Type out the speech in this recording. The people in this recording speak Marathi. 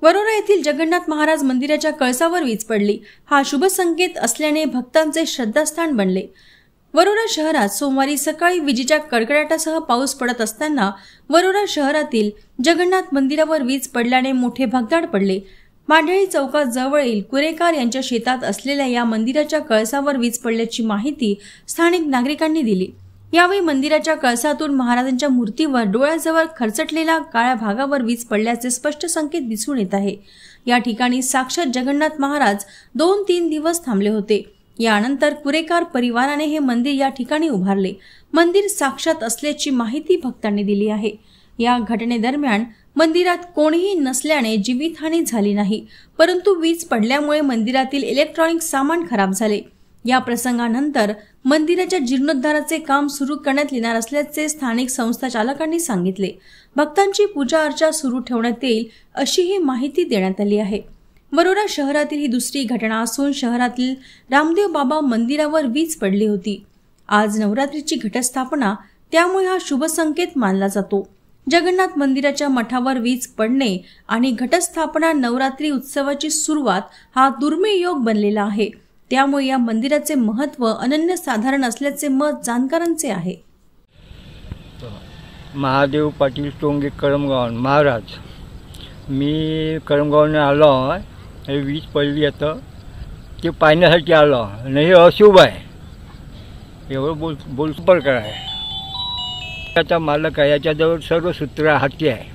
वरोरा येथील जगन्नाथ महाराज मंदिराच्या कळसावर वीज पडली। हा शुभ संकेत असल्याने भक्तांचे श्रद्धास्थान बनले। वरोरा शहरात सोमवारी सकाळी विजेच्या कडकडाटासह पाऊस पडत असताना वरोरा शहरातील जगन्नाथ मंदिरावर वीज पडल्याने मोठे भगदाड पडले। मांडळी चौकात जवळील कुरेकार यांच्या शेतात असलेल्या या मंदिराच्या कळसावर वीज पडल्याची माहिती स्थानिक नागरिकांनी दिली। यावेळी मंदिराच्या कळसातून महाराजांच्या मूर्तीवर डोळ्याजवळ खरचटलेल्या काळ्या भागावर वीज पडल्याचे स्पष्ट संकेत दिसून येत आहे। या ठिकाणी साक्षात जगन्नाथ महाराज 2-3 दिवस थांबले होते। यानंतर कुरेकार परिवाराने हे मंदिर या ठिकाणी उभारले। मंदिर साक्षात असल्याची माहिती भक्तांनी दिली आहे। या घटनेदरम्यान मंदिरात कोणीही नसल्याने जीवितहानी झाली नाही, परंतु वीज पडल्यामुळे मंदिरातील इलेक्ट्रॉनिक सामान खराब झाले। या प्रसंगानंतर मंदिराच्या जीर्णोद्धाराचे काम सुरू करण्यात येणार असल्याचे स्थानिक संस्था चालकांनी सांगितले। भक्तांची पूजा अर्चा सुरू ठेवण्यात येईल अशीही माहिती देण्यात आली आहे। वरोरा शहरातील ही दुसरी घटना असून शहरातील रामदेव बाबा मंदिरावर वीज पडली होती। आज नवरात्रीची घटस्थापना, त्यामुळे हा शुभ संकेत मानला जातो। जगन्नाथ मंदिराच्या मठावर वीज पडणे आणि घटस्थापना नवरात्री उत्सवाची सुरुवात हा दुर्मिळ योग बनलेला आहे। त्यामुळे या मंदिराचे महत्त्व अनन्यसाधारण असल्याचे मत जाणकारांचे आहे। महादेव पाटील टोंगे करमगाव महाराज, मी करमगावने आलो आहे। वीज पडली आता ते पाहण्यासाठी आलो आणि हे अशुभ आहे एवढं बोल प्रकार आहे। त्याचा मालक आहे, याच्याजवळ सर्व सूत्र हाती आहे।